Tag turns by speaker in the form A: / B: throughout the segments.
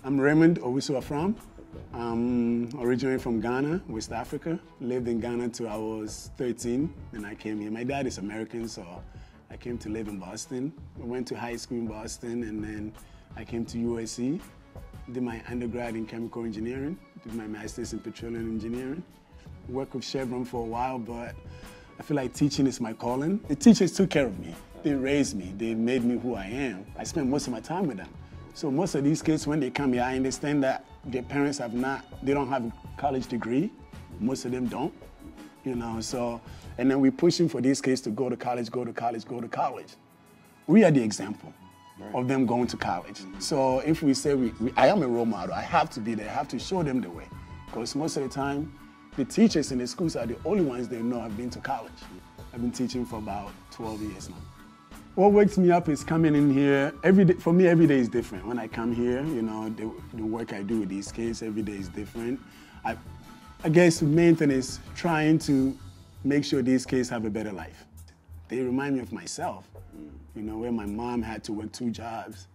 A: I'm Raymond Owusu from. I'm originally from Ghana, West Africa. Lived in Ghana till I was 13, and I came here. My dad is American, so I came to live in Boston. I went to high school in Boston, and then I came to USC. Did my undergrad in chemical engineering, did my master's in petroleum engineering. Worked with Chevron for a while, but I feel like teaching is my calling. The teachers took care of me. They raised me. They made me who I am. I spent most of my time with them. So most of these kids, when they come here, I understand that their parents they don't have a college degree. Most of them don't, you know, so, and then we're pushing for these kids to go to college, go to college, go to college. We are the example of them going to college. So if we say I am a role model, I have to be there, I have to show them the way. Because most of the time, the teachers in the schools are the only ones they know have been to college. I've been teaching for about 12 years now. What wakes me up is coming in here. Every day, for me, every day is different. When I come here, you know, the work I do with these kids, every day is different. I guess the main thing is trying to make sure these kids have a better life. They remind me of myself, you know, where my mom had to work 2 jobs.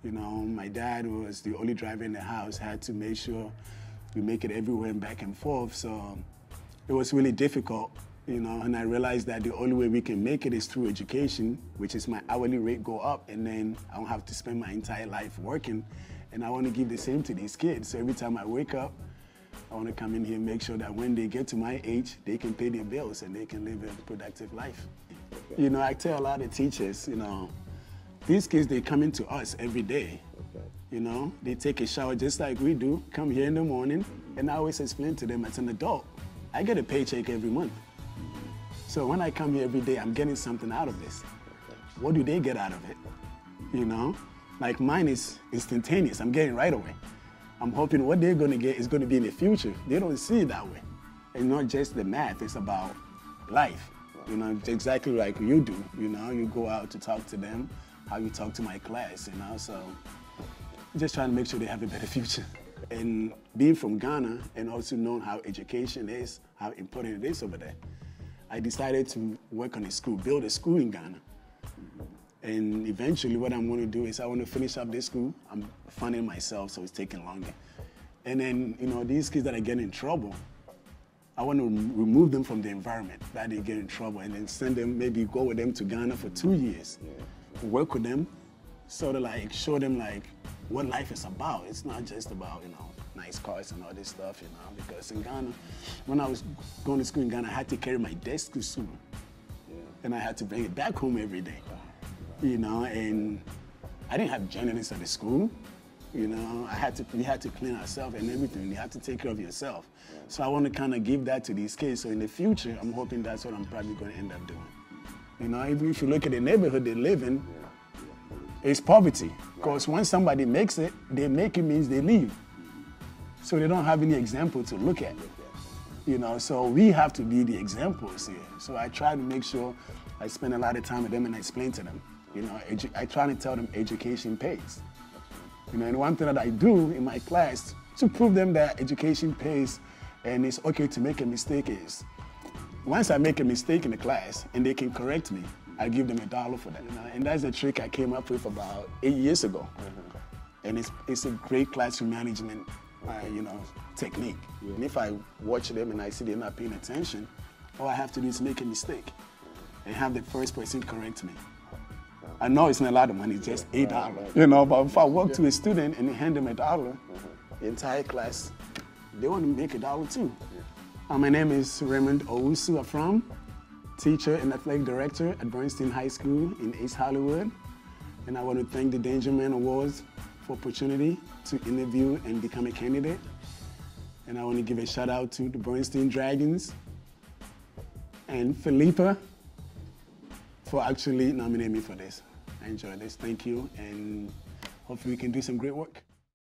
A: You know, my dad was the only driver in the house, had to make sure we make it everywhere and back and forth. So it was really difficult. You know, and I realized that the only way we can make it is through education, which is my hourly rate go up, and then I don't have to spend my entire life working. And I want to give the same to these kids. So every time I wake up, I want to come in here and make sure that when they get to my age, they can pay their bills and they can live a productive life. You know, I tell a lot of teachers, you know, these kids, they come into us every day. You know, they take a shower just like we do, come here in the morning, and I always explain to them as an adult, I get a paycheck every month. So when I come here every day, I'm getting something out of this. What do they get out of it? You know, like mine is instantaneous. I'm getting right away. I'm hoping what they're going to get is going to be in the future. They don't see it that way. It's not just the math, it's about life. You know, exactly like you do. You know, you go out to talk to them, how you talk to my class, you know, so just trying to make sure they have a better future. And being from Ghana and also knowing how education is, how important it is over there, I decided to work on a school, build a school in Ghana. And eventually what I'm going to do is I want to finish up this school. I'm funding myself, so it's taking longer. And then, you know, these kids that are getting in trouble, I want to remove them from the environment that they get in trouble and then send them, maybe go with them to Ghana for 2 years, work with them, sort of like show them like what life is about. It's not just about, you know, nice cars and all this stuff, you know, because in Ghana, when I was going to school in Ghana, I had to carry my desk to school. And I had to bring it back home every day, you know, and I didn't have janitors at the school, you know, we had to clean ourselves and everything. You have to take care of yourself. So I want to kind of give that to these kids. So in the future, I'm hoping that's what I'm probably going to end up doing. You know, even if you look at the neighborhood they live in, it's poverty. Because when somebody makes it, they make it means they leave. So they don't have any example to look at, you know, so we have to be the examples here. So I try to make sure I spend a lot of time with them and I explain to them, you know, I try to tell them education pays. You know, and one thing that I do in my class to prove them that education pays and it's okay to make a mistake is, once I make a mistake in the class and they can correct me, I give them $1 for that. You know? And that's a trick I came up with about 8 years ago. And it's a great classroom management you know, technique. And if I watch them and I see they're not paying attention, all I have to do is make a mistake and have the first person correct me. I know it's not a lot of money, it's just $8, you know, but if I walk to a student and hand them $1, the entire class, they want to make $1 too. My name is Raymond Owusu from, teacher and athletic director at Bernstein High School in East Hollywood. And I want to thank the DangerMan Awards for opportunity to interview and become a candidate. And I want to give a shout out to the Bernstein Dragons and Philippa for actually nominating me for this. I enjoyed this, thank you, and hopefully we can do some great work.